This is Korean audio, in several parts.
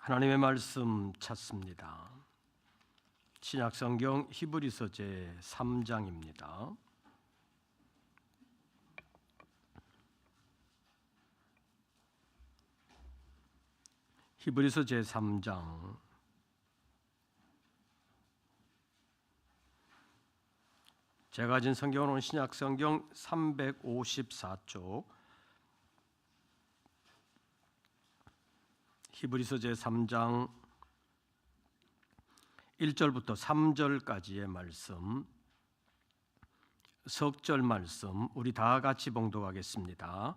하나님의 말씀 찾습니다. 신약성경 히브리서 제 3장입니다. 히브리서 제 3장 제가 가진 성경은 신약성경 354쪽 히브리서 제 3장 1절부터 3절까지의 말씀, 석절 말씀 우리 다 같이 봉독하겠습니다.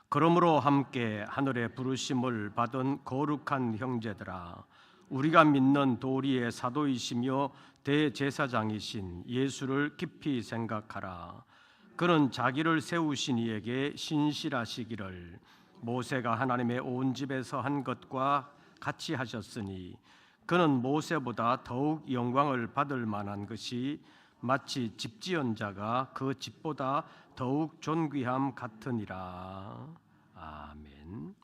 그러므로 함께 하늘의 부르심을 받은 거룩한 형제들아, 우리가 믿는 도리의 사도이시며 대제사장이신 예수를 깊이 생각하라. 그는 자기를 세우신 이에게 신실하시기를 모세가 하나님의 온 집에서 한 것과 같이 하셨으니 그는 모세보다 더욱 영광을 받을 만한 것이 마치 집지은 자가 그 집보다 더욱 존귀함 같으니라. 아멘.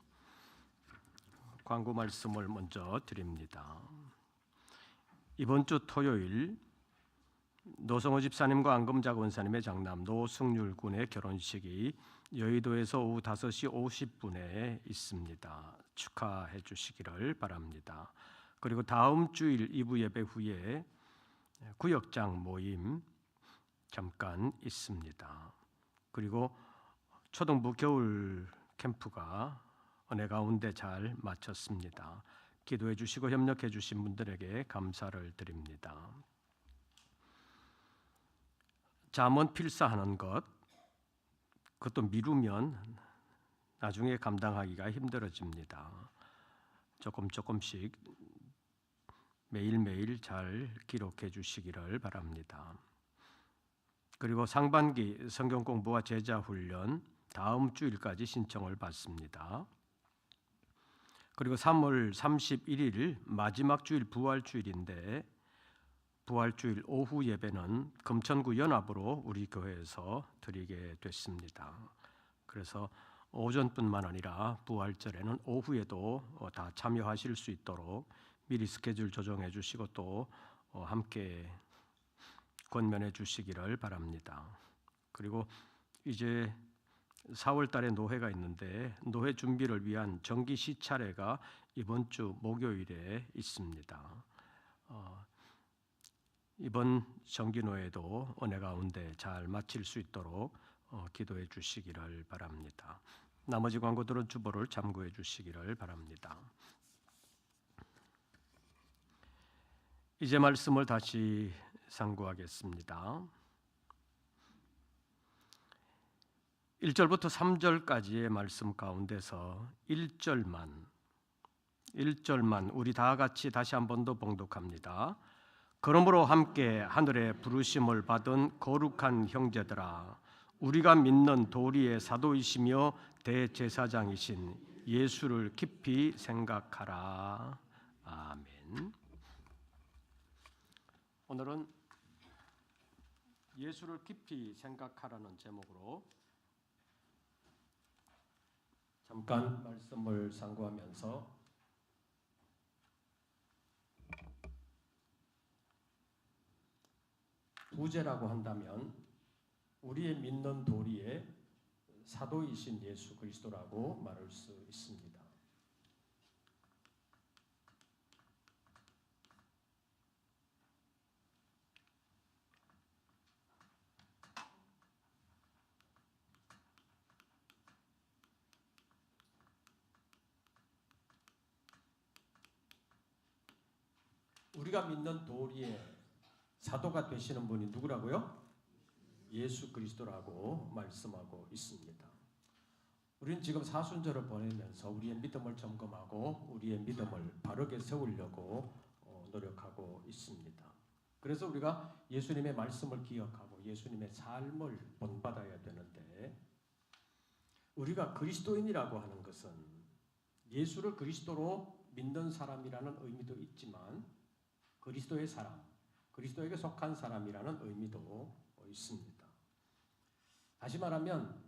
광고 말씀을 먼저 드립니다. 이번 주 토요일 노성호 집사님과 안금자 권사님의 장남 노승률 군의 결혼식이 여의도에서 오후 5시 50분에 있습니다. 축하해 주시기를 바랍니다. 그리고 다음 주일 2부 예배 후에 구역장 모임 잠깐 있습니다. 그리고 초등부 겨울 캠프가 은혜 가운데 잘 마쳤습니다. 기도해 주시고 협력해 주신 분들에게 감사를 드립니다. 잠언 필사하는 것, 그것도 미루면 나중에 감당하기가 힘들어집니다. 조금씩 매일매일 잘 기록해 주시기를 바랍니다. 그리고 상반기 성경 공부와 제자 훈련 다음 주일까지 신청을 받습니다. 그리고 3월 31일 마지막 주일 부활주일인데 부활주일 오후 예배는 금천구 연합으로 우리 교회에서 드리게 됐습니다. 그래서 오전뿐만 아니라 부활절에는 오후에도 다 참여하실 수 있도록 미리 스케줄 조정해 주시고 또 함께 권면해 주시기를 바랍니다. 그리고 이제 4월 달에 노회가 있는데 노회 준비를 위한 정기 시차례가 이번 주 목요일에 있습니다. 이번 정기노회도 은혜 가운데 잘 마칠 수 있도록 기도해 주시기를 바랍니다. 나머지 광고들은 주보를 참고해 주시기를 바랍니다. 이제 말씀을 다시 상고하겠습니다. 1절부터 3절까지의 말씀 가운데서 1절만 우리 다 같이 다시 한 번 더 봉독합니다. 그러므로 함께 하늘의 부르심을 받은 거룩한 형제들아, 우리가 믿는 도리의 사도이시며 대제사장이신 예수를 깊이 생각하라. 아멘. 오늘은 예수를 깊이 생각하라는 제목으로 잠깐 말씀을 상고하면서 부제라고 한다면 우리의 믿는 도리의 사도이신 예수 그리스도라고 말할 수 있습니다. 우리가 믿는 도리의 사도가 되시는 분이 누구라고요? 예수 그리스도라고 말씀하고 있습니다. 우리는 지금 사순절을 보내면서 우리의 믿음을 점검하고 우리의 믿음을 바르게 세우려고 노력하고 있습니다. 그래서 우리가 예수님의 말씀을 기억하고 예수님의 삶을 본받아야 되는데, 우리가 그리스도인이라고 하는 것은 예수를 그리스도로 믿는 사람이라는 의미도 있지만 그리스도의 사람, 그리스도에게 속한 사람이라는 의미도 있습니다. 다시 말하면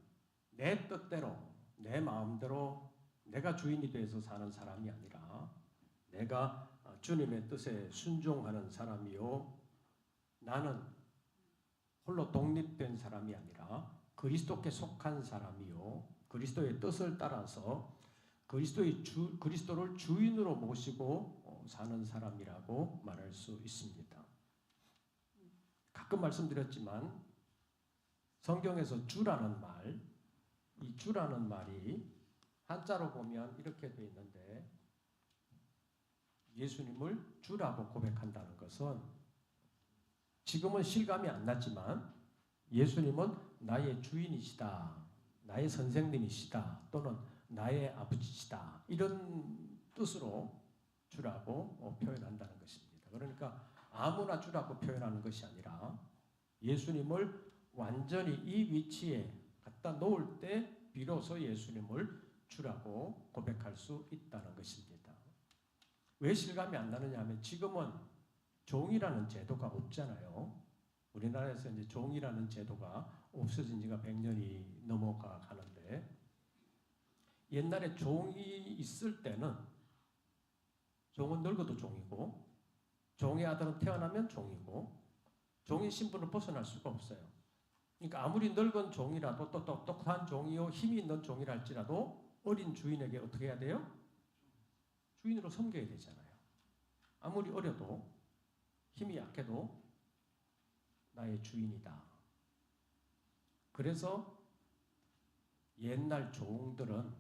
내 뜻대로, 내 마음대로 내가 주인이 돼서 사는 사람이 아니라 내가 주님의 뜻에 순종하는 사람이요, 나는 홀로 독립된 사람이 아니라 그리스도께 속한 사람이요, 그리스도의 뜻을 따라서 그리스도를 주인으로 모시고 사는 사람이라고 말할 수 있습니다. 가끔 말씀드렸지만 성경에서 주라는 말, 이 주라는 말이 한자로 보면 이렇게 되어 있는데, 예수님을 주라고 고백한다는 것은 지금은 실감이 안 나지만 예수님은 나의 주인이시다, 나의 선생님이시다, 또는 나의 아버지시다, 이런 뜻으로 주라고 표현한다는 것입니다. 그러니까 아무나 주라고 표현하는 것이 아니라 예수님을 완전히 이 위치에 갖다 놓을 때 비로소 예수님을 주라고 고백할 수 있다는 것입니다. 왜 실감이 안 나느냐 하면 지금은 종이라는 제도가 없잖아요. 우리나라에서 이제 종이라는 제도가 없어진 지가 100년이 넘어가 가는데, 옛날에 종이 있을 때는 종은 늙어도 종이고, 종의 아들은 태어나면 종이고, 종의 신분을 벗어날 수가 없어요. 그러니까 아무리 늙은 종이라도, 또 똑똑한 종이요, 힘이 있는 종이라 할지라도 어린 주인에게 어떻게 해야 돼요? 주인으로 섬겨야 되잖아요. 아무리 어려도, 힘이 약해도 나의 주인이다. 그래서 옛날 종들은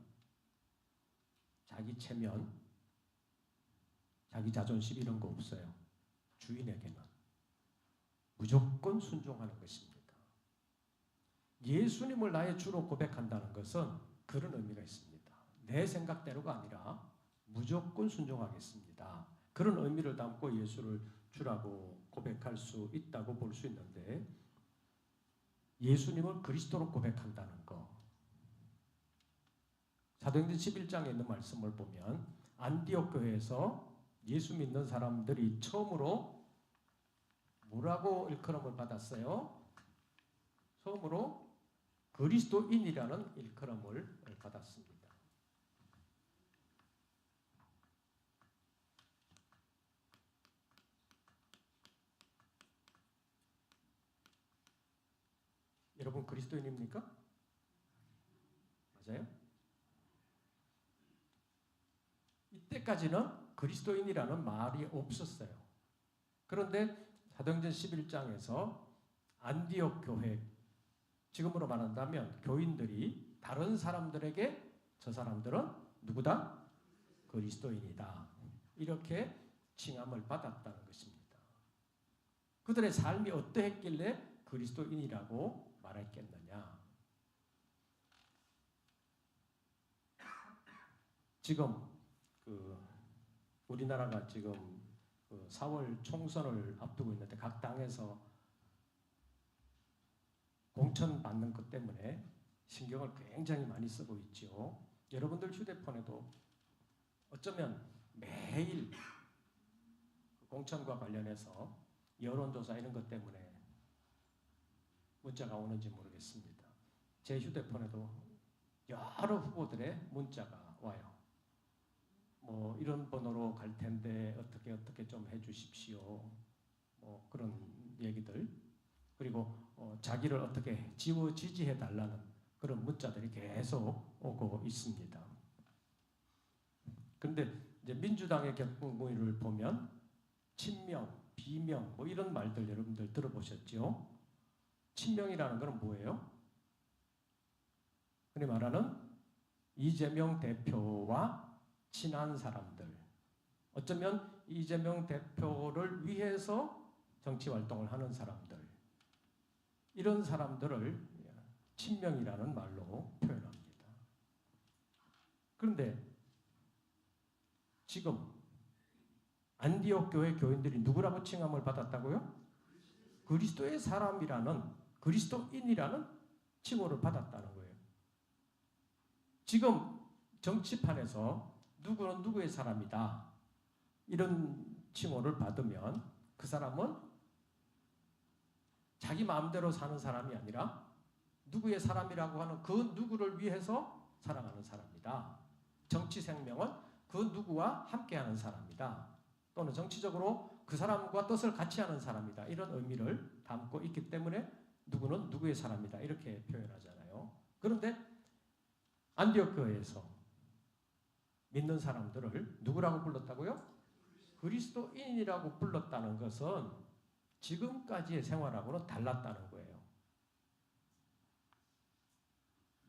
자기 체면, 자기 자존심 이런 거 없어요. 주인에게는 무조건 순종하는 것입니다. 예수님을 나의 주로 고백한다는 것은 그런 의미가 있습니다. 내 생각대로가 아니라 무조건 순종하겠습니다. 그런 의미를 담고 예수를 주라고 고백할 수 있다고 볼 수 있는데, 예수님을 그리스도로 고백한다는 것, 사도행전 11장에 있는 말씀을 보면 안디옥 교회에서 예수 믿는 사람들이 처음으로 뭐라고 일컬음을 받았어요? 처음으로 그리스도인이라는 일컬음을 받았습니다. 여러분 그리스도인입니까? 맞아요? 이때까지는 그리스도인이라는 말이 없었어요. 그런데 사도행전 11장에서 안디옥 교회, 지금으로 말한다면 교인들이 다른 사람들에게 저 사람들은 누구다? 그리스도인이다, 이렇게 칭함을 받았다는 것입니다. 그들의 삶이 어떠했길래 그리스도인이라고 말했겠느냐? 지금 우리나라가 지금 4월 총선을 앞두고 있는데 각 당에서 공천 받는 것 때문에 신경을 굉장히 많이 쓰고 있죠. 여러분들 휴대폰에도 어쩌면 매일 공천과 관련해서 여론조사 이런 것 때문에 문자가 오는지 모르겠습니다. 제 휴대폰에도 여러 후보들의 문자가 와요. 뭐 이런 번호로 갈 텐데 어떻게 좀 해주십시오. 뭐 그런 얘기들, 그리고 자기를 어떻게 지지해 달라는 그런 문자들이 계속 오고 있습니다. 그런데 이제 민주당의 경우를 보면 친명, 비명 뭐 이런 말들 여러분들 들어보셨죠? 친명이라는 것은 뭐예요? 흔히 말하는 이재명 대표와 친한 사람들, 어쩌면 이재명 대표를 위해서 정치 활동을 하는 사람들, 이런 사람들을 친명이라는 말로 표현합니다. 그런데 지금 안디옥 교회 교인들이 누구라고 칭함을 받았다고요? 그리스도의 사람이라는, 그리스도인이라는 칭호를 받았다는 거예요. 지금 정치판에서 누구는 누구의 사람이다, 이런 칭호를 받으면 그 사람은 자기 마음대로 사는 사람이 아니라 누구의 사람이라고 하는 그 누구를 위해서 살아가는 사람이다. 정치 생명은 그 누구와 함께하는 사람이다. 또는 정치적으로 그 사람과 뜻을 같이 하는 사람이다. 이런 의미를 담고 있기 때문에 누구는 누구의 사람이다. 이렇게 표현하잖아요. 그런데 안디옥 교회에서 믿는 사람들을 누구라고 불렀다고요? 그리스도인이라고 불렀다는 것은 지금까지의 생활하고는 달랐다는 거예요.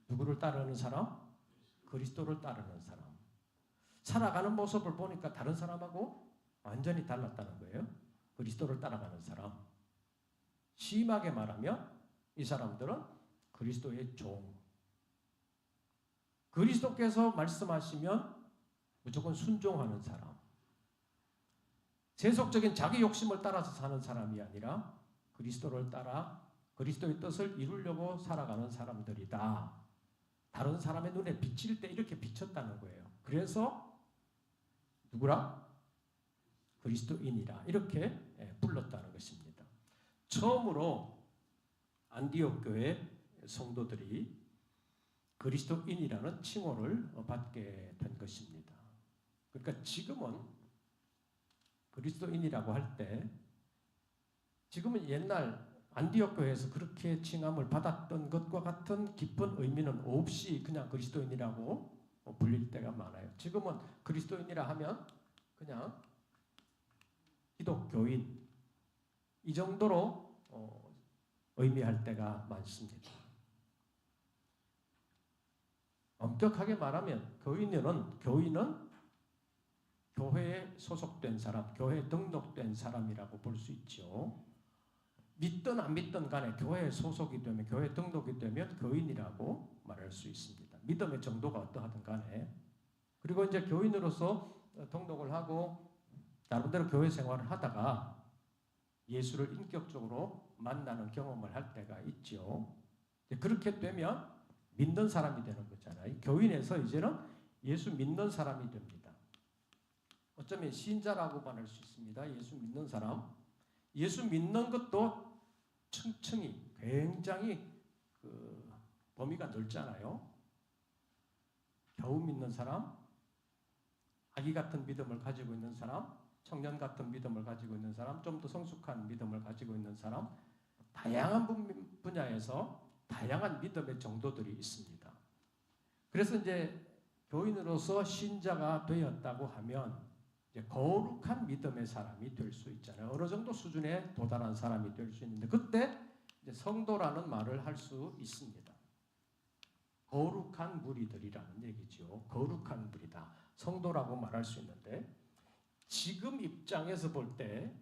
누구를 따르는 사람? 그리스도를 따르는 사람. 살아가는 모습을 보니까 다른 사람하고 완전히 달랐다는 거예요. 그리스도를 따라가는 사람. 심하게 말하면 이 사람들은 그리스도의 종. 그리스도께서 말씀하시면 무조건 순종하는 사람. 세속적인 자기 욕심을 따라서 사는 사람이 아니라 그리스도를 따라 그리스도의 뜻을 이루려고 살아가는 사람들이다. 다른 사람의 눈에 비칠 때 이렇게 비쳤다는 거예요. 그래서 누구라? 그리스도인이라 이렇게 불렀다는 것입니다. 처음으로 안디옥 교회 성도들이 그리스도인이라는 칭호를 받게 된 것입니다. 그러니까 지금은 그리스도인이라고 할 때 지금은 옛날 안디옥 교회에서 그렇게 칭함을 받았던 것과 같은 깊은 의미는 없이 그냥 그리스도인이라고 불릴 때가 많아요. 지금은 그리스도인이라 하면 그냥 기독교인 이 정도로 의미할 때가 많습니다. 엄격하게 말하면 교인은 교회에 소속된 사람, 교회에 등록된 사람이라고 볼 수 있죠. 믿든 안 믿든 간에 교회에 소속이 되면, 교회에 등록이 되면 교인이라고 말할 수 있습니다. 믿음의 정도가 어떠하든 간에. 그리고 이제 교인으로서 등록을 하고 나름대로 교회 생활을 하다가 예수를 인격적으로 만나는 경험을 할 때가 있죠. 그렇게 되면 믿는 사람이 되는 거잖아요. 교인에서 이제는 예수 믿는 사람이 됩니다. 어쩌면 신자라고 말할 수 있습니다. 예수 믿는 사람. 예수 믿는 것도 층층이 굉장히 범위가 넓잖아요. 겨우 믿는 사람, 아기 같은 믿음을 가지고 있는 사람, 청년 같은 믿음을 가지고 있는 사람, 좀 더 성숙한 믿음을 가지고 있는 사람, 다양한 분야에서 다양한 믿음의 정도들이 있습니다. 그래서 이제 교인으로서 신자가 되었다고 하면 이제 거룩한 믿음의 사람이 될 수 있잖아요. 어느 정도 수준에 도달한 사람이 될 수 있는데 그때 이제 성도라는 말을 할 수 있습니다. 거룩한 무리들이라는 얘기죠. 거룩한 무리다. 성도라고 말할 수 있는데 지금 입장에서 볼 때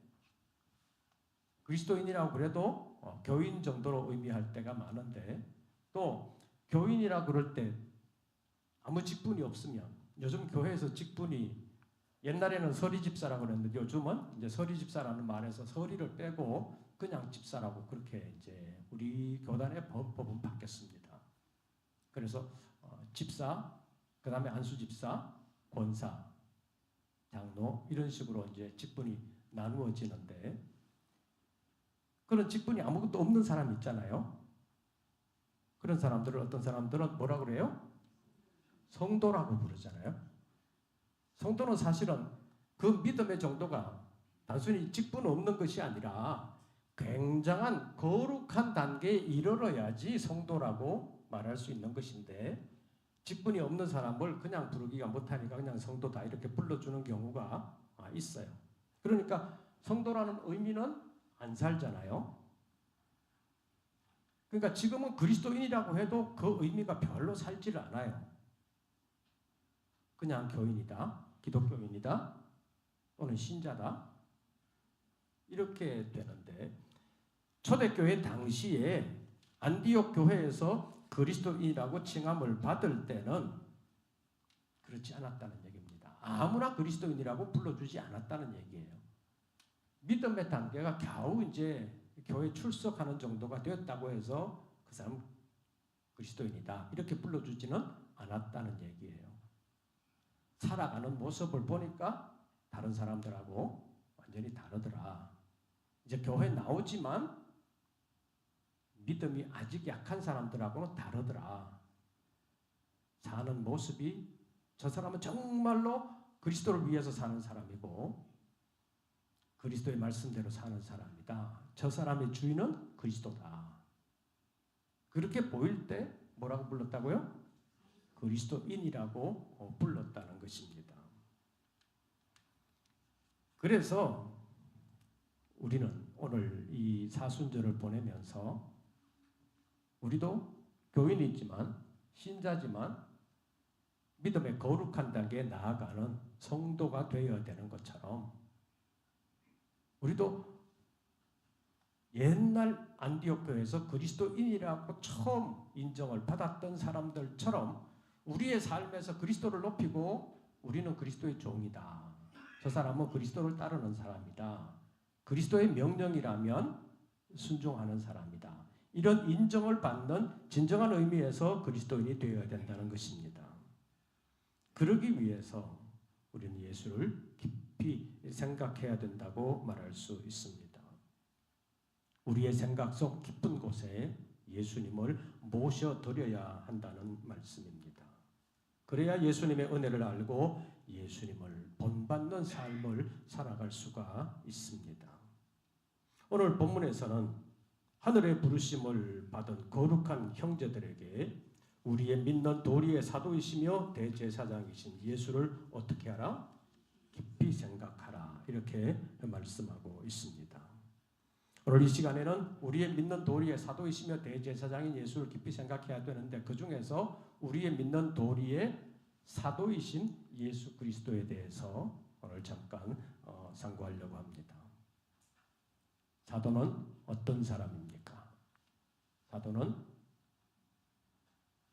그리스도인이라고 그래도 교인 정도로 의미할 때가 많은데 또 교인이라고 그럴 때 아무 직분이 없으면 요즘 교회에서 직분이 옛날에는 서리 집사라고 그랬는데 요즘은 이제 서리 집사라는 말에서 서리를 빼고 그냥 집사라고 그렇게 이제 우리 교단의 법은 바뀌었습니다. 그래서 집사, 그 다음에 안수 집사, 권사, 장로 이런 식으로 이제 직분이 나누어지는데 그런 직분이 아무것도 없는 사람 있잖아요. 그런 사람들을 어떤 사람들은 뭐라 그래요? 성도라고 부르잖아요. 성도는 사실은 그 믿음의 정도가 단순히 직분 없는 것이 아니라 굉장한 거룩한 단계에 이르러야지 성도라고 말할 수 있는 것인데 직분이 없는 사람을 그냥 부르기가 못하니까 그냥 성도다 이렇게 불러주는 경우가 있어요. 그러니까 성도라는 의미는 안 살잖아요. 그러니까 지금은 그리스도인이라고 해도 그 의미가 별로 살지를 않아요. 그냥 교인이다, 기독교인이다, 또는 신자다 이렇게 되는데 초대교회 당시에 안디옥 교회에서 그리스도인이라고 칭함을 받을 때는 그렇지 않았다는 얘기입니다. 아무나 그리스도인이라고 불러주지 않았다는 얘기예요. 믿음의 단계가 겨우 이제 교회 출석하는 정도가 되었다고 해서 그 사람 그리스도인이다 이렇게 불러주지는 않았다는 얘기예요. 살아가는 모습을 보니까 다른 사람들하고 완전히 다르더라. 이제 교회 나오지만 믿음이 아직 약한 사람들하고는 다르더라. 사는 모습이 저 사람은 정말로 그리스도를 위해서 사는 사람이고 그리스도의 말씀대로 사는 사람이다. 저 사람의 주인은 그리스도다. 그렇게 보일 때 뭐라고 불렀다고요? 그리스도인이라고 불렀다는 것입니다. 그래서 우리는 오늘 이 사순절을 보내면서 우리도 교인이지만 신자지만 믿음의 거룩한 단계에 나아가는 성도가 되어야 되는 것처럼 우리도 옛날 안디옥 교회에서 그리스도인이라고 처음 인정을 받았던 사람들처럼 우리의 삶에서 그리스도를 높이고 우리는 그리스도의 종이다. 저 사람은 그리스도를 따르는 사람이다. 그리스도의 명령이라면 순종하는 사람이다. 이런 인정을 받는 진정한 의미에서 그리스도인이 되어야 된다는 것입니다. 그러기 위해서 우리는 예수를 깊이 생각해야 된다고 말할 수 있습니다. 우리의 생각 속 깊은 곳에 예수님을 모셔드려야 한다는 말씀입니다. 그래야 예수님의 은혜를 알고 예수님을 본받는 삶을 살아갈 수가 있습니다. 오늘 본문에서는 하늘의 부르심을 받은 거룩한 형제들에게 우리의 믿는 도리의 사도이시며 대제사장이신 예수를 어떻게 하라? 깊이 생각하라. 이렇게 말씀하고 있습니다. 오늘 이 시간에는 우리의 믿는 도리의 사도이시며 대제사장인 예수를 깊이 생각해야 되는데 그 중에서 우리의 믿는 도리의 사도이신 예수 그리스도에 대해서 오늘 잠깐 상고하려고 합니다. 사도는 어떤 사람입니까? 사도는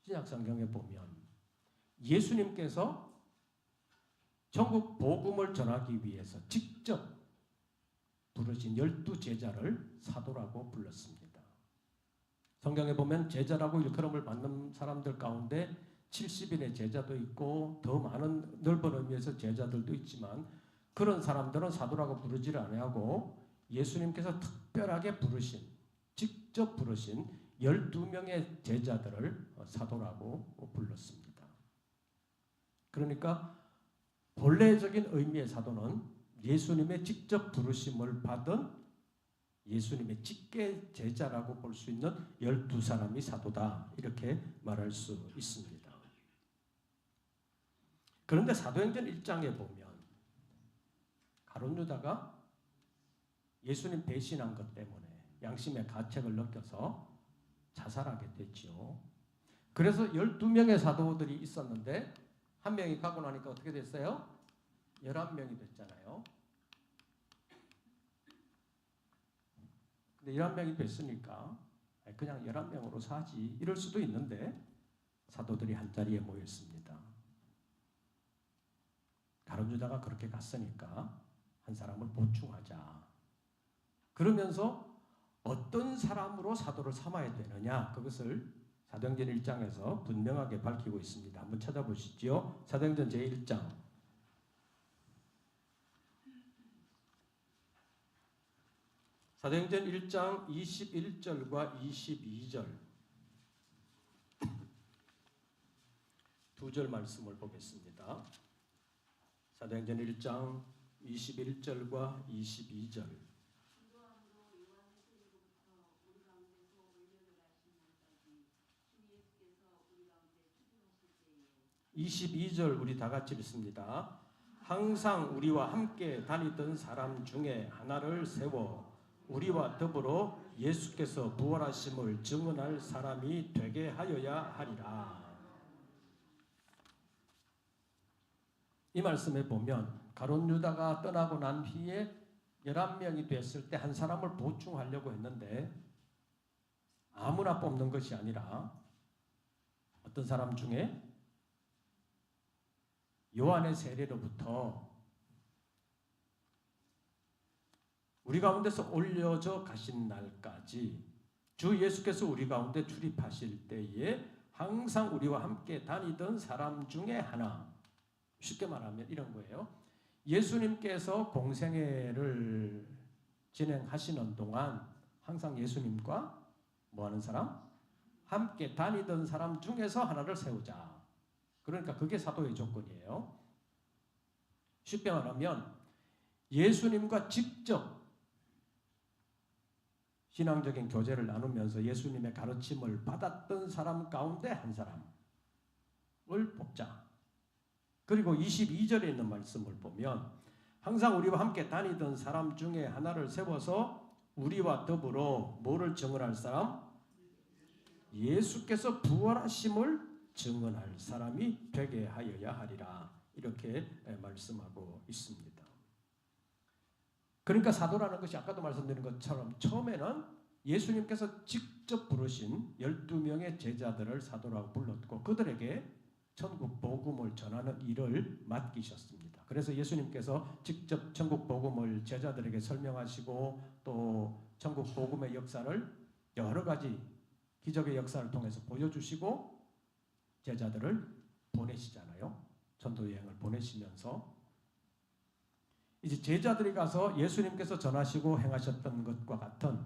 신약성경에 보면 예수님께서 전국 복음을 전하기 위해서 직접 부르신 12제자를 사도라고 불렀습니다. 성경에 보면 제자라고 일컬음을 받는 사람들 가운데 70인의 제자도 있고 더 많은 넓은 의미에서 제자들도 있지만 그런 사람들은 사도라고 부르지를 아니하고 예수님께서 특별하게 부르신, 직접 부르신 12명의 제자들을 사도라고 불렀습니다. 그러니까 본래적인 의미의 사도는 예수님의 직접 부르심을 받은 예수님의 직계 제자라고 볼 수 있는 12사람이 사도다. 이렇게 말할 수 있습니다. 그런데 사도행전 1장에 보면 가룟 유다가 예수님 배신한 것 때문에 양심의 가책을 느껴서 자살하게 됐죠. 그래서 12명의 사도들이 있었는데 한 명이 가고 나니까 어떻게 됐어요? 11명이 됐잖아요. 근데 11명이 됐으니까 그냥 11명으로 사지 이럴 수도 있는데 사도들이 한자리에 모였습니다. 가룟 유다가 그렇게 갔으니까 한 사람을 보충하자. 그러면서 어떤 사람으로 사도를 삼아야 되느냐 그것을 사도행전 1장에서 분명하게 밝히고 있습니다. 한번 찾아보시죠. 사도행전 제1장 사도행전 1장 21절과 22절 두 절 말씀을 보겠습니다. 사도행전 1장 21절과 22절 (22절) 우리 다 같이 읽습니다. 항상 우리와 함께 다니던 사람 중에 하나를 세워 우리와 더불어 예수께서 부활하심을 증언할 사람이 되게 하여야 하리라. 이 말씀에 보면 가룟 유다가 떠나고 난 후에 11명이 됐을 때 한 사람을 보충하려고 했는데 아무나 뽑는 것이 아니라 어떤 사람 중에 요한의 세례로부터 우리 가운데서 올려져 가신 날까지 주 예수께서 우리 가운데 출입하실 때에 항상 우리와 함께 다니던 사람 중에 하나, 쉽게 말하면 이런 거예요. 예수님께서 공생애를 진행하시는 동안 항상 예수님과 뭐하는 사람? 함께 다니던 사람 중에서 하나를 세우자. 그러니까 그게 사도의 조건이에요. 쉽게 말하면 예수님과 직접 신앙적인 교제를 나누면서 예수님의 가르침을 받았던 사람 가운데 한 사람을 뽑자. 그리고 22절에 있는 말씀을 보면 항상 우리와 함께 다니던 사람 중에 하나를 세워서 우리와 더불어 뭐를 증언할 사람? 예수께서 부활하심을 증언할 사람이 되게 하여야 하리라. 이렇게 말씀하고 있습니다. 그러니까 사도라는 것이 아까도 말씀드린 것처럼 처음에는 예수님께서 직접 부르신 12명의 제자들을 사도라고 불렀고 그들에게 천국 복음을 전하는 일을 맡기셨습니다. 그래서 예수님께서 직접 천국 복음을 제자들에게 설명하시고 또 천국 복음의 역사를 여러 가지 기적의 역사를 통해서 보여주시고 제자들을 보내시잖아요. 전도 여행을 보내시면서 이제 제자들이 가서 예수님께서 전하시고 행하셨던 것과 같은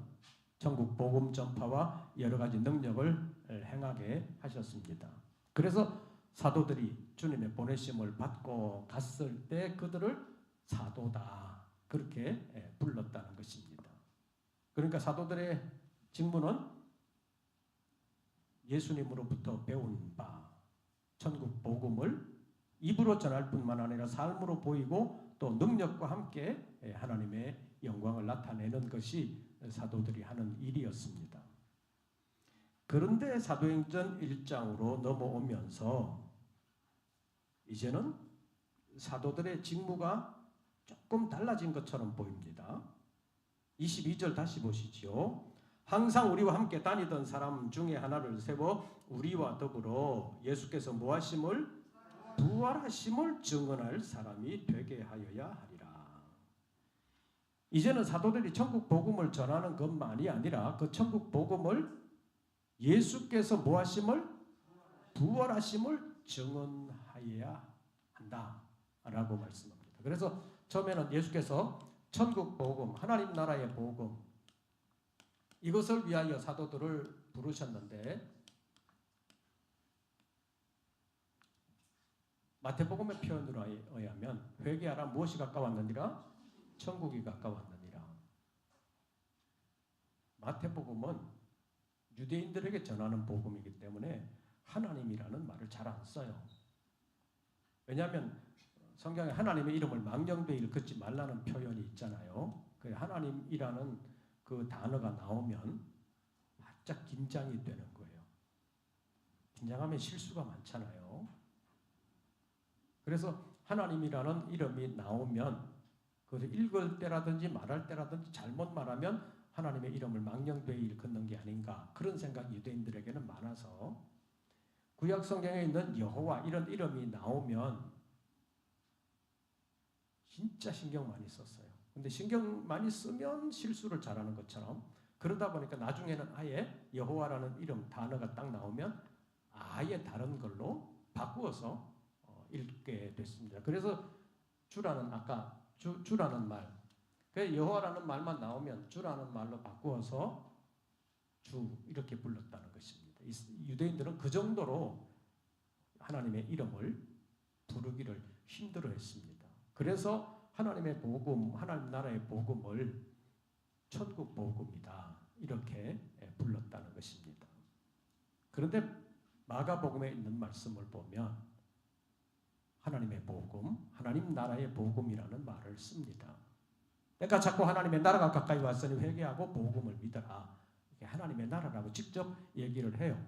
천국 복음 전파와 여러 가지 능력을 행하게 하셨습니다. 그래서 사도들이 주님의 보내심을 받고 갔을 때 그들을 사도다 그렇게 불렀다는 것입니다. 그러니까 사도들의 직무는 예수님으로부터 배운 바 천국 복음을 입으로 전할 뿐만 아니라 삶으로 보이고 또 능력과 함께 하나님의 영광을 나타내는 것이 사도들이 하는 일이었습니다. 그런데 사도행전 1장으로 넘어오면서 이제는 사도들의 직무가 조금 달라진 것처럼 보입니다. 22절 다시 보시죠. 항상 우리와 함께 다니던 사람 중에 하나를 세워 우리와 더불어 예수께서 뭐하심을 부활하심을 증언할 사람이 되게 하여야 하리라. 이제는 사도들이 천국 복음을 전하는 것만이 아니라 그 천국 복음을 예수께서 뭐하심을 부활하심을 증언하여야 한다라고 말씀합니다. 그래서 처음에는 예수께서 천국 복음, 하나님 나라의 복음 이것을 위하여 사도들을 부르셨는데 마태복음의 표현으로 의하면 회개하라 무엇이 가까웠느니라? 천국이 가까웠느니라. 마태복음은 유대인들에게 전하는 복음이기 때문에 하나님이라는 말을 잘 안 써요. 왜냐하면 성경에 하나님의 이름을 망령되이 긋지 말라는 표현이 있잖아요. 그 하나님이라는 그 단어가 나오면 바짝 긴장이 되는 거예요. 긴장하면 실수가 많잖아요. 그래서 하나님이라는 이름이 나오면 그것을 읽을 때라든지 말할 때라든지 잘못 말하면 하나님의 이름을 망령되이 긋는 게 아닌가 그런 생각이 유대인들에게는 많아서 구약 성경에 있는 여호와 이런 이름이 나오면 진짜 신경 많이 썼어요. 근데 신경 많이 쓰면 실수를 잘하는 것처럼 그러다 보니까 나중에는 아예 여호와라는 이름 단어가 딱 나오면 아예 다른 걸로 바꾸어서 읽게 됐습니다. 그래서 주라는 아까 주라는 말, 여호와라는 말만 나오면 주라는 말로 바꾸어서 주 이렇게 불렀다는 것입니다. 유대인들은 그 정도로 하나님의 이름을 부르기를 힘들어했습니다. 그래서 하나님의 복음, 하나님 나라의 복음을 천국 복음이다 이렇게 불렀다는 것입니다. 그런데 마가복음에 있는 말씀을 보면 하나님의 복음, 하나님 나라의 복음이라는 말을 씁니다. 그러니까 자꾸 하나님의 나라가 가까이 왔으니 회개하고 복음을 믿어라. 이게 하나님의 나라라고 직접 얘기를 해요.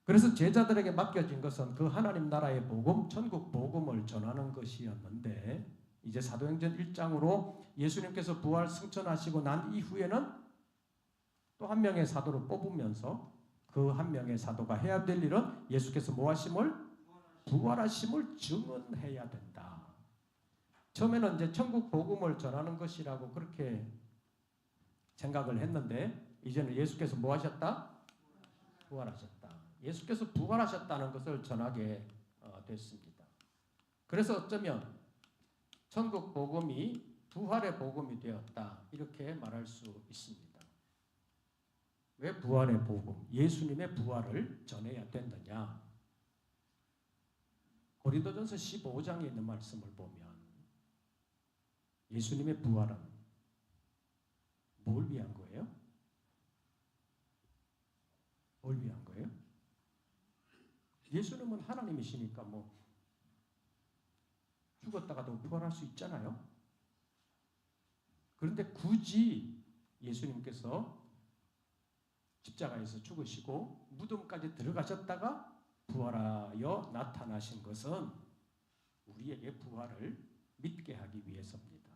그래서 제자들에게 맡겨진 것은 그 하나님 나라의 복음, 천국 복음을 전하는 것이었는데 이제 사도행전 1장으로 예수님께서 부활 승천하시고 난 이후에는 또 한 명의 사도를 뽑으면서 그 한 명의 사도가 해야 될 일은 예수께서 뭐하심을 부활하심을 증언해야 된다. 처음에는 이제 천국 복음을 전하는 것이라고 그렇게 생각을 했는데 이제는 예수께서 뭐 하셨다? 부활하셨다. 예수께서 부활하셨다는 것을 전하게 됐습니다. 그래서 어쩌면 천국 복음이 부활의 복음이 되었다. 이렇게 말할 수 있습니다. 왜 부활의 복음? 예수님의 부활을 전해야 된다냐? 고린도전서 15장에 있는 말씀을 보면 예수님의 부활은 뭘 위한 거예요? 뭘 위한 거예요? 예수님은 하나님이시니까 뭐 죽었다가도 부활할 수 있잖아요. 그런데 굳이 예수님께서 십자가에서 죽으시고 무덤까지 들어가셨다가 부활하여 나타나신 것은 우리에게 부활을 믿게 하기 위해서입니다.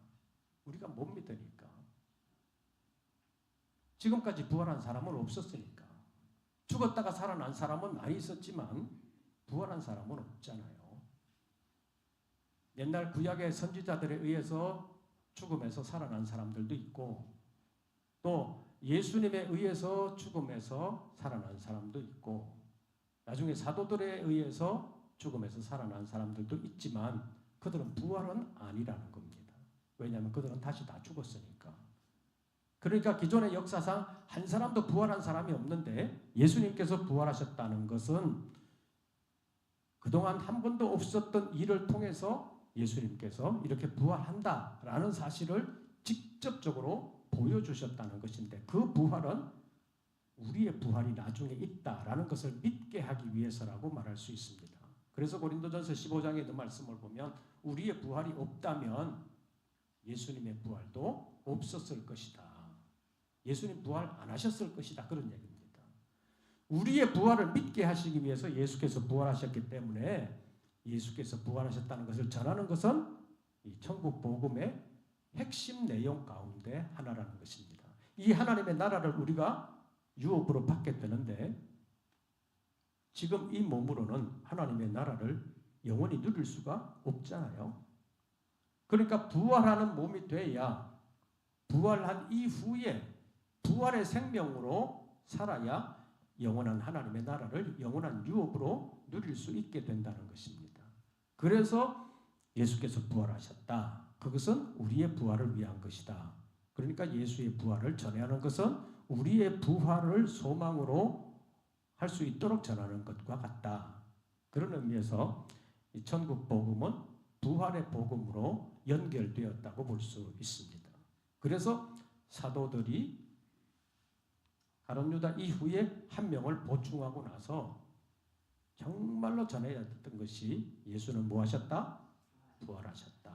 우리가 못 믿으니까. 지금까지 부활한 사람은 없었으니까. 죽었다가 살아난 사람은 많이 있었지만 부활한 사람은 없잖아요. 옛날 구약의 선지자들에 의해서 죽음에서 살아난 사람들도 있고 또 예수님에 의해서 죽음에서 살아난 사람도 있고 나중에 사도들에 의해서 죽음에서 살아난 사람들도 있지만 그들은 부활은 아니라는 겁니다. 왜냐하면 그들은 다시 다 죽었으니까. 그러니까 기존의 역사상 한 사람도 부활한 사람이 없는데 예수님께서 부활하셨다는 것은 그동안 한 번도 없었던 일을 통해서 예수님께서 이렇게 부활한다라는 사실을 직접적으로 보여주셨다는 것인데 그 부활은 우리의 부활이 나중에 있다라는 것을 믿게 하기 위해서라고 말할 수 있습니다. 그래서 고린도전서 15장에 있는 말씀을 보면 우리의 부활이 없다면 예수님의 부활도 없었을 것이다. 예수님 부활 안 하셨을 것이다. 그런 얘기입니다. 우리의 부활을 믿게 하시기 위해서 예수께서 부활하셨기 때문에 예수께서 부활하셨다는 것을 전하는 것은 이 천국 복음의 핵심 내용 가운데 하나라는 것입니다. 이 하나님의 나라를 우리가 유업으로 받게 되는데 지금 이 몸으로는 하나님의 나라를 영원히 누릴 수가 없잖아요. 그러니까 부활하는 몸이 돼야 부활한 이후에 부활의 생명으로 살아야 영원한 하나님의 나라를 영원한 유업으로 누릴 수 있게 된다는 것입니다. 그래서 예수께서 부활하셨다. 그것은 우리의 부활을 위한 것이다. 그러니까 예수의 부활을 전하는 것은 우리의 부활을 소망으로 할 수 있도록 전하는 것과 같다. 그런 의미에서 이 천국 복음은 부활의 복음으로 연결되었다고 볼 수 있습니다. 그래서 사도들이 가룟 유다 이후에 한 명을 보충하고 나서 정말로 전해야 했던 것이 예수는 뭐 하셨다? 부활하셨다.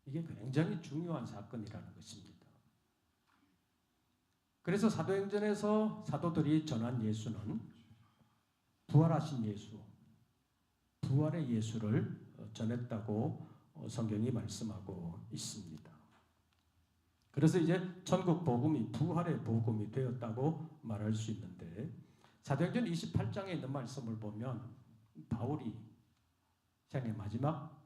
이게 굉장히 중요한 사건이라는 것입니다. 그래서 사도행전에서 사도들이 전한 예수는 부활하신 예수, 부활의 예수를 전했다고 성경이 말씀하고 있습니다. 그래서 이제 천국 복음이 부활의 복음이 되었다고 말할 수 있는데 사도행전 28장에 있는 말씀을 보면 바울이 생애 마지막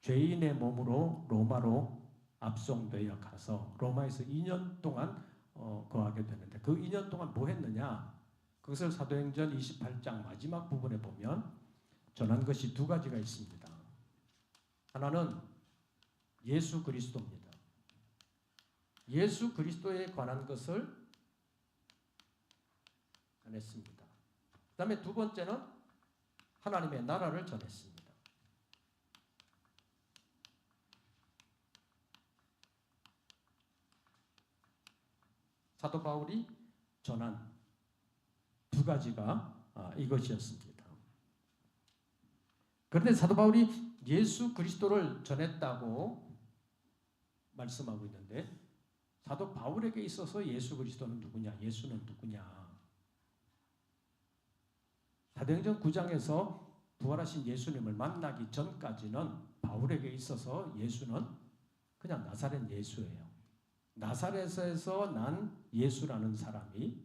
죄인의 몸으로 로마로 압송되어 가서 로마에서 2년 동안 거하게 되는데 그 2년 동안 뭐 했느냐? 그것을 사도행전 28장 마지막 부분에 보면 전한 것이 두 가지가 있습니다. 하나는 예수 그리스도입니다. 예수 그리스도에 관한 것을 전했습니다. 그 다음에 두 번째는 하나님의 나라를 전했습니다. 사도 바울이 전한 두 가지가 이것이었습니다. 그런데 사도 바울이 예수 그리스도를 전했다고 말씀하고 있는데 사도 바울에게 있어서 예수 그리스도는 누구냐? 예수는 누구냐? 사도행전 9장에서 부활하신 예수님을 만나기 전까지는 바울에게 있어서 예수는 그냥 나사렛 예수예요. 나사렛에서 난 예수라는 사람이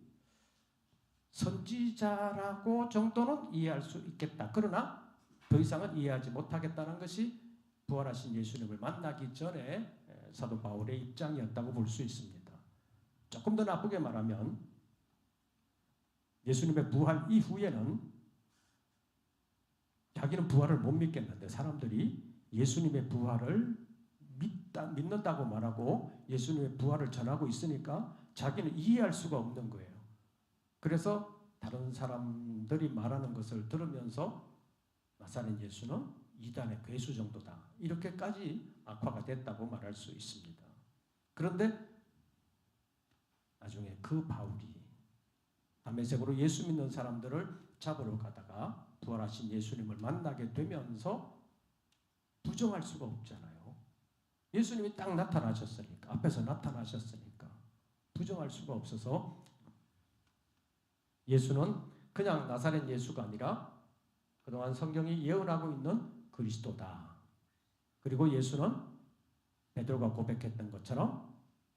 선지자라고 정도는 이해할 수 있겠다. 그러나 더 이상은 이해하지 못하겠다는 것이 부활하신 예수님을 만나기 전에 사도 바울의 입장이었다고 볼 수 있습니다. 조금 더 나쁘게 말하면 예수님의 부활 이후에는 자기는 부활을 못 믿겠는데 사람들이 예수님의 부활을 믿는다고 말하고 예수님의 부활을 전하고 있으니까 자기는 이해할 수가 없는 거예요. 그래서 다른 사람들이 말하는 것을 들으면서 나사렛 예수는 이단의 괴수 정도다. 이렇게까지 악화가 됐다고 말할 수 있습니다. 그런데 나중에 그 바울이 다메섹으로 예수 믿는 사람들을 잡으러 가다가 부활하신 예수님을 만나게 되면서 부정할 수가 없잖아요. 예수님이 딱 나타나셨으니까, 앞에서 나타나셨으니까 부정할 수가 없어서 예수는 그냥 나사렛 예수가 아니라 그동안 성경이 예언하고 있는 그리스도다. 그리고 예수는 베드로가 고백했던 것처럼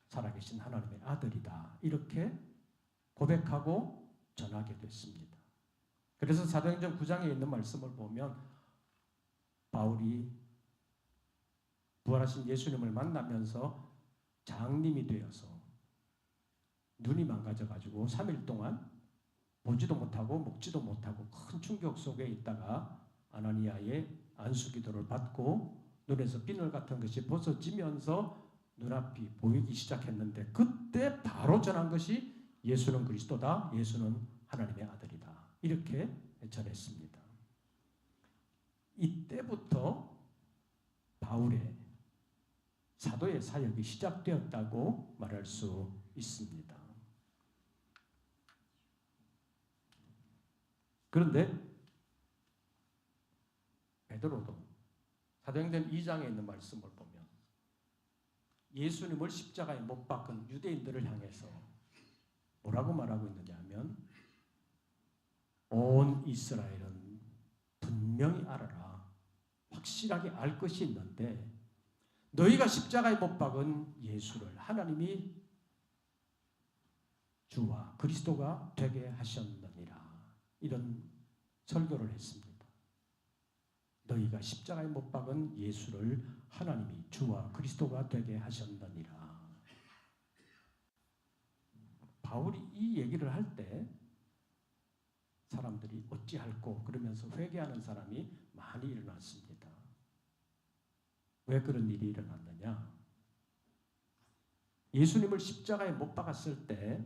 살아계신 하나님의 아들이다. 이렇게 고백하고 전하게 됐습니다. 그래서 사도행전 9장에 있는 말씀을 보면 바울이 부활하신 예수님을 만나면서 장님이 되어서 눈이 망가져가지고 3일 동안 보지도 못하고 먹지도 못하고 큰 충격 속에 있다가 아나니아의 안수기도를 받고 눈에서 비늘 같은 것이 벗어지면서 눈앞이 보이기 시작했는데 그때 바로 전한 것이 예수는 그리스도다. 예수는 하나님의 아들이다. 이렇게 전했습니다. 이때부터 바울의 사도의 사역이 시작되었다고 말할 수 있습니다. 그런데 베드로도 사도행전 2장에 있는 말씀을 보면 예수님을 십자가에 못 박은 유대인들을 향해서 뭐라고 말하고 있느냐 하면 온 이스라엘은 분명히 알아라. 확실하게 알 것이 있는데 너희가 십자가에 못 박은 예수를 하나님이 주와 그리스도가 되게 하셨느니라. 이런 설교를 했습니다. 너희가 십자가에 못 박은 예수를 하나님이 주와 그리스도가 되게 하셨느니라. 바울이 이 얘기를 할 때 사람들이 어찌할꼬 그러면서 회개하는 사람이 많이 일어났습니다. 왜 그런 일이 일어났느냐? 예수님을 십자가에 못 박았을 때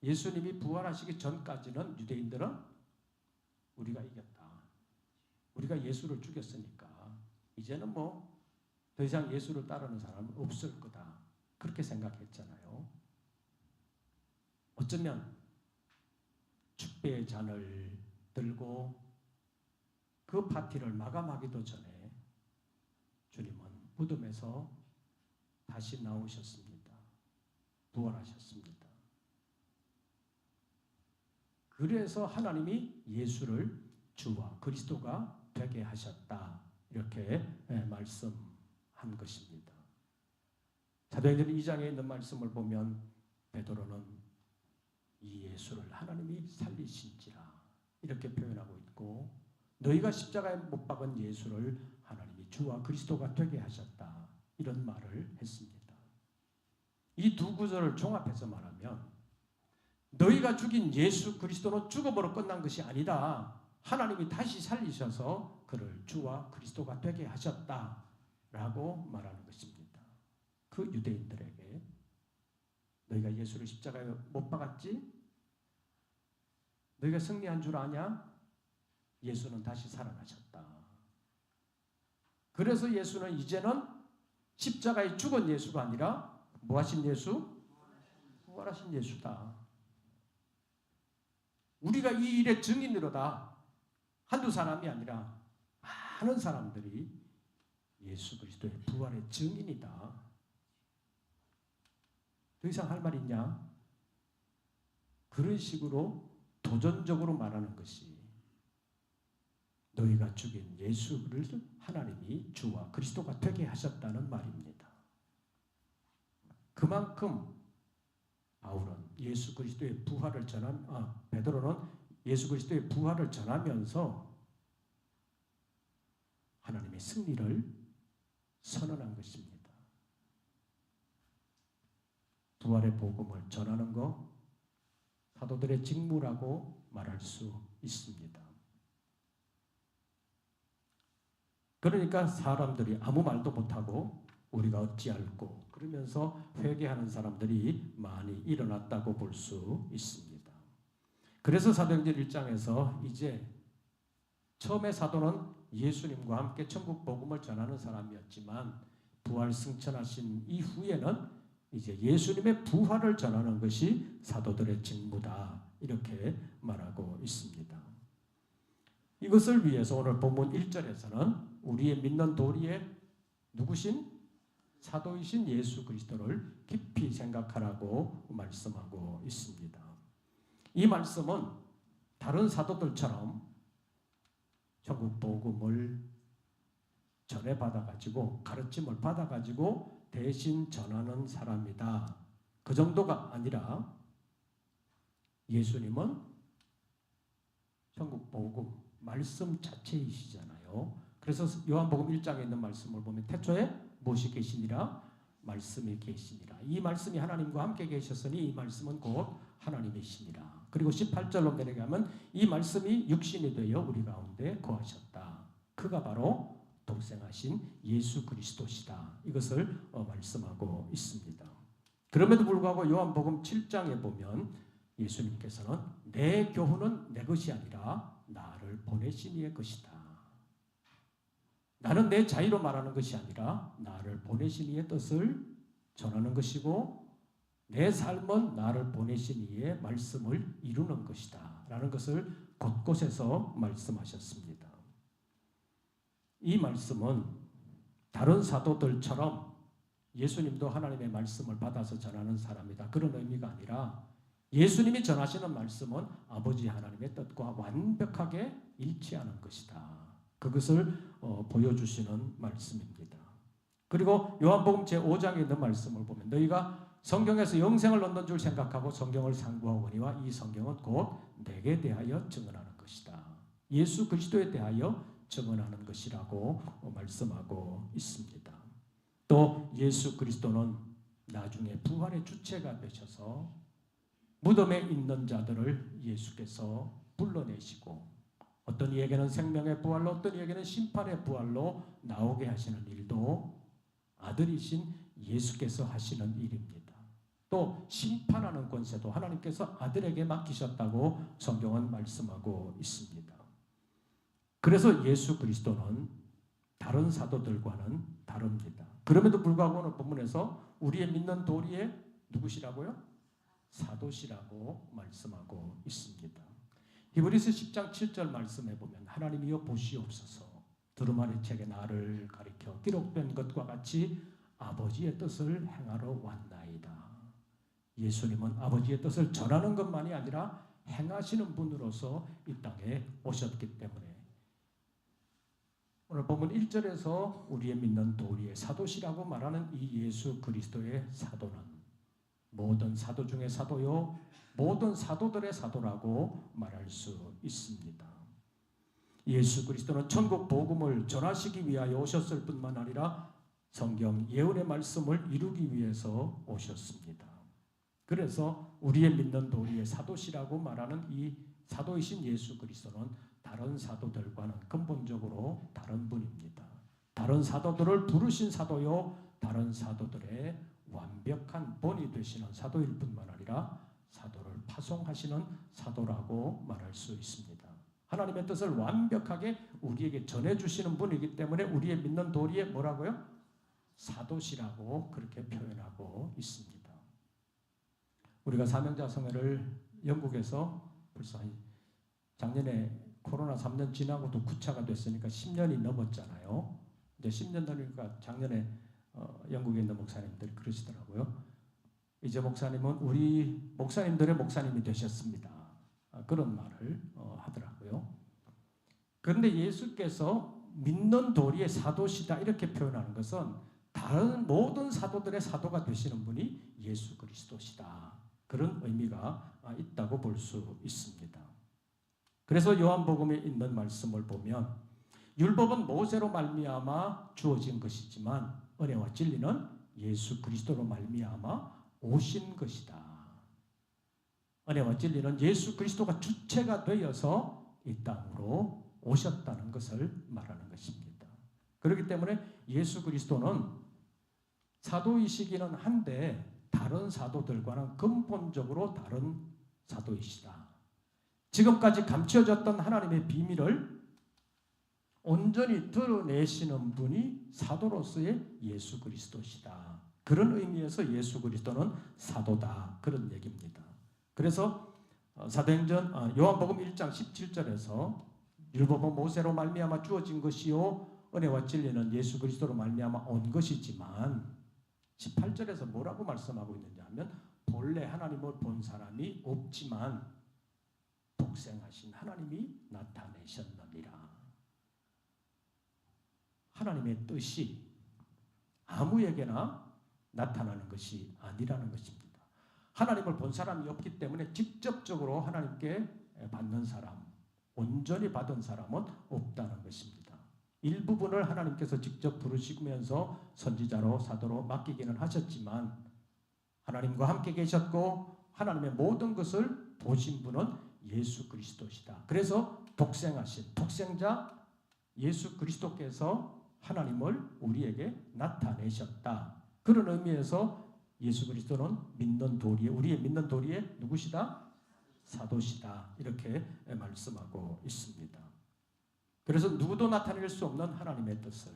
예수님이 부활하시기 전까지는 유대인들은 우리가 이겼다. 우리가 예수를 죽였으니까 이제는 뭐 더 이상 예수를 따르는 사람은 없을 거다. 그렇게 생각했잖아요. 어쩌면 축배의 잔을 들고 그 파티를 마감하기도 전에 주님은 무덤에서 다시 나오셨습니다. 부활하셨습니다. 그래서 하나님이 예수를 주와 그리스도가 되게 하셨다. 이렇게 말씀한 것입니다. 사도행전 2장에 있는 말씀을 보면 베드로는 이 예수를 하나님이 살리신지라 이렇게 표현하고 있고 너희가 십자가에 못 박은 예수를 하나님이 주와 그리스도가 되게 하셨다. 이런 말을 했습니다. 이 두 구절을 종합해서 말하면 너희가 죽인 예수 그리스도는 죽음으로 끝난 것이 아니다. 하나님이 다시 살리셔서 그를 주와 그리스도가 되게 하셨다라고 말하는 것입니다. 그 유대인들에게 너희가 예수를 십자가에 못 박았지? 너희가 승리한 줄 아냐? 예수는 다시 살아나셨다. 그래서 예수는 이제는 십자가에 죽은 예수가 아니라 뭐 하신 예수? 부활하신 예수다. 우리가 이 일의 증인으로다. 한두 사람이 아니라 많은 사람들이 예수 그리스도의 부활의 증인이다. 더 이상 할 말 있냐? 그런 식으로 도전적으로 말하는 것이 너희가 죽인 예수를 하나님이 주와 그리스도가 되게 하셨다는 말입니다. 그만큼 바울은 예수 그리스도의 부활을 베드로는 예수 그리스도의 부활을 전하면서 하나님의 승리를 선언한 것입니다. 부활의 복음을 전하는 것 사도들의 직무라고 말할 수 있습니다. 그러니까 사람들이 아무 말도 못하고 우리가 어찌할꼬 그러면서 회개하는 사람들이 많이 일어났다고 볼 수 있습니다. 그래서 사도행전 1장에서 이제 처음에 사도는 예수님과 함께 천국 복음을 전하는 사람이었지만 부활 승천하신 이후에는 이제 예수님의 부활을 전하는 것이 사도들의 직무다. 이렇게 말하고 있습니다. 이것을 위해서 오늘 본문 1절에서는 우리의 믿는 도리에 누구신? 사도이신 예수 그리스도를 깊이 생각하라고 말씀하고 있습니다. 이 말씀은 다른 사도들처럼 천국 복음을 전해받아가지고 가르침을 받아가지고 대신 전하는 사람이다. 그 정도가 아니라 예수님은 천국 복음 말씀 자체이시잖아요. 그래서 요한복음 1장에 있는 말씀을 보면 태초에 무엇이 계시니라? 말씀이 계시니라. 이 말씀이 하나님과 함께 계셨으니 이 말씀은 곧 하나님이시니라. 그리고 18절로 내려가면 이 말씀이 육신이 되어 우리 가운데 거하셨다. 그가 바로 독생하신 예수 그리스도시다. 이것을 말씀하고 있습니다. 그럼에도 불구하고 요한복음 7장에 보면 예수님께서는 내 교훈은 내 것이 아니라 나를 보내신 이의 것이다. 나는 내 자유로 말하는 것이 아니라 나를 보내신 이의 뜻을 전하는 것이고 내 삶은 나를 보내신 이의 말씀을 이루는 것이다. 라는 것을 곳곳에서 말씀하셨습니다. 이 말씀은 다른 사도들처럼 예수님도 하나님의 말씀을 받아서 전하는 사람이다. 그런 의미가 아니라 예수님이 전하시는 말씀은 아버지 하나님의 뜻과 완벽하게 일치하는 것이다. 그것을 보여주시는 말씀입니다. 그리고 요한복음 제5장에 있는 말씀을 보면 너희가 성경에서 영생을 얻는 줄 생각하고 성경을 상고하거니와 이 성경은 곧 내게 대하여 증언하는 것이다. 예수 그리스도에 대하여 증언하는 것이라고 말씀하고 있습니다. 또 예수 그리스도는 나중에 부활의 주체가 되셔서 무덤에 있는 자들을 예수께서 불러내시고 어떤 이에게는 생명의 부활로 어떤 이에게는 심판의 부활로 나오게 하시는 일도 아들이신 예수께서 하시는 일입니다. 또 심판하는 권세도 하나님께서 아들에게 맡기셨다고 성경은 말씀하고 있습니다. 그래서 예수 그리스도는 다른 사도들과는 다릅니다. 그럼에도 불구하고 오늘 본문에서 우리의 믿는 도리에 누구시라고요? 사도시라고 말씀하고 있습니다. 히브리서 10장 7절 말씀에 보면 하나님이여 보시옵소서 두루마리 책에 나를 가리켜 기록된 것과 같이 아버지의 뜻을 행하러 왔나이다. 예수님은 아버지의 뜻을 전하는 것만이 아니라 행하시는 분으로서 이 땅에 오셨기 때문에 오늘 본문 1절에서 우리의 믿는 도리의 사도시라고 말하는 이 예수 그리스도의 사도는 모든 사도 중에 사도요 모든 사도들의 사도라고 말할 수 있습니다. 예수 그리스도는 천국 복음을 전하시기 위하여 오셨을 뿐만 아니라 성경 예언의 말씀을 이루기 위해서 오셨습니다. 그래서 우리의 믿는 도리의 사도시라고 말하는 이 사도이신 예수 그리스도는 다른 사도들과는 근본적으로 다른 분입니다. 다른 사도들을 부르신 사도요 다른 사도들의 완벽한 본이 되시는 사도일 뿐만 아니라 사도를 파송하시는 사도라고 말할 수 있습니다. 하나님의 뜻을 완벽하게 우리에게 전해주시는 분이기 때문에 우리의 믿는 도리에 뭐라고요? 사도시라고 그렇게 표현하고 있습니다. 우리가 사명자성회를 영국에서 벌써 작년에 코로나 3년 지나고도 9차가 됐으니까 10년이 넘었잖아요. 이제 10년 되니까 작년에 영국에 있는 목사님들이 그러시더라고요. 이제 목사님은 우리 목사님들의 목사님이 되셨습니다. 그런 말을 하더라고요. 그런데 예수께서 믿는 도리의 사도시다 이렇게 표현하는 것은 다른 모든 사도들의 사도가 되시는 분이 예수 그리스도시다. 그런 의미가 있다고 볼 수 있습니다. 그래서 요한복음에 있는 말씀을 보면 율법은 모세로 말미암아 주어진 것이지만 은혜와 진리는 예수 그리스도로 말미암아 오신 것이다. 은혜와 진리는 예수 그리스도가 주체가 되어서 이 땅으로 오셨다는 것을 말하는 것입니다. 그렇기 때문에 예수 그리스도는 사도이시기는 한데 다른 사도들과는 근본적으로 다른 사도이시다. 지금까지 감춰졌던 하나님의 비밀을 온전히 드러내시는 분이 사도로서의 예수 그리스도시다. 그런 의미에서 예수 그리스도는 사도다. 그런 얘기입니다. 그래서 사도행전 요한복음 1장 17절에서 율법은 모세로 말미암아 주어진 것이요 은혜와 진리는 예수 그리스도로 말미암아 온 것이지만 18절에서 뭐라고 말씀하고 있느냐 하면 본래 하나님을 본 사람이 없지만 독생하신 하나님이 나타내셨느니라. 하나님의 뜻이 아무에게나 나타나는 것이 아니라는 것입니다. 하나님을 본 사람이 없기 때문에 직접적으로 하나님께 받는 사람, 온전히 받은 사람은 없다는 것입니다. 일부분을 하나님께서 직접 부르시면서 선지자로 사도로 맡기기는 하셨지만 하나님과 함께 계셨고 하나님의 모든 것을 보신 분은 예수 그리스도시다. 그래서 독생하신 독생자 예수 그리스도께서 하나님을 우리에게 나타내셨다. 그런 의미에서 예수 그리스도는 믿는 도리에 우리의 믿는 도리에 누구시다? 사도시다. 이렇게 말씀하고 있습니다. 그래서 누구도 나타낼 수 없는 하나님의 뜻을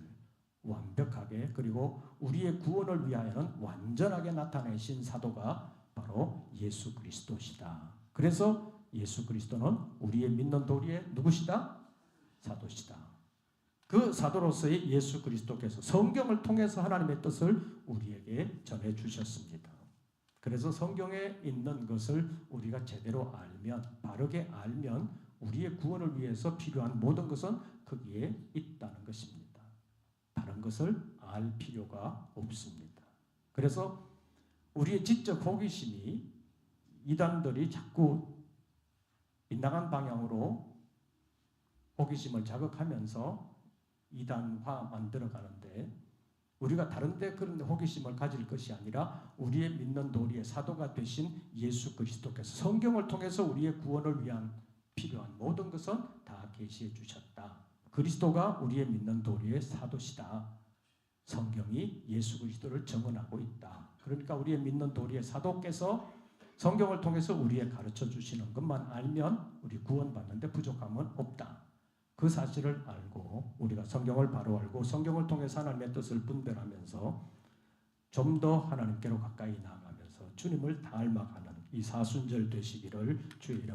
완벽하게 그리고 우리의 구원을 위하여는 완전하게 나타내신 사도가 바로 예수 그리스도시다. 그래서 예수 그리스도는 우리의 믿는 도리에 누구시다? 사도시다. 그 사도로서의 예수 그리스도께서 성경을 통해서 하나님의 뜻을 우리에게 전해주셨습니다. 그래서 성경에 있는 것을 우리가 제대로 알면, 바르게 알면 우리의 구원을 위해서 필요한 모든 것은 거기에 있다는 것입니다. 다른 것을 알 필요가 없습니다. 그래서 우리의 지적 호기심이 이단들이 자꾸 빗나간 방향으로 호기심을 자극하면서 이단화 만들어 가는데 우리가 다른데 그런 호기심을 가질 것이 아니라 우리의 믿는 도리의 사도가 되신 예수 그리스도께서 성경을 통해서 우리의 구원을 위한 필요한 모든 것은 다 계시해 주셨다. 그리스도가 우리의 믿는 도리의 사도시다. 성경이 예수 그리스도를 증언하고 있다. 그러니까 우리의 믿는 도리의 사도께서 성경을 통해서 우리에 가르쳐 주시는 것만 알면 우리 구원받는데 부족함은 없다. 그 사실을 알고 우리가 성경을 바로 알고 성경을 통해서 하나님의 뜻을 분별하면서 좀 더 하나님께로 가까이 나아가면서 주님을 닮아가는 이 사순절 되시기를 주의 이름으로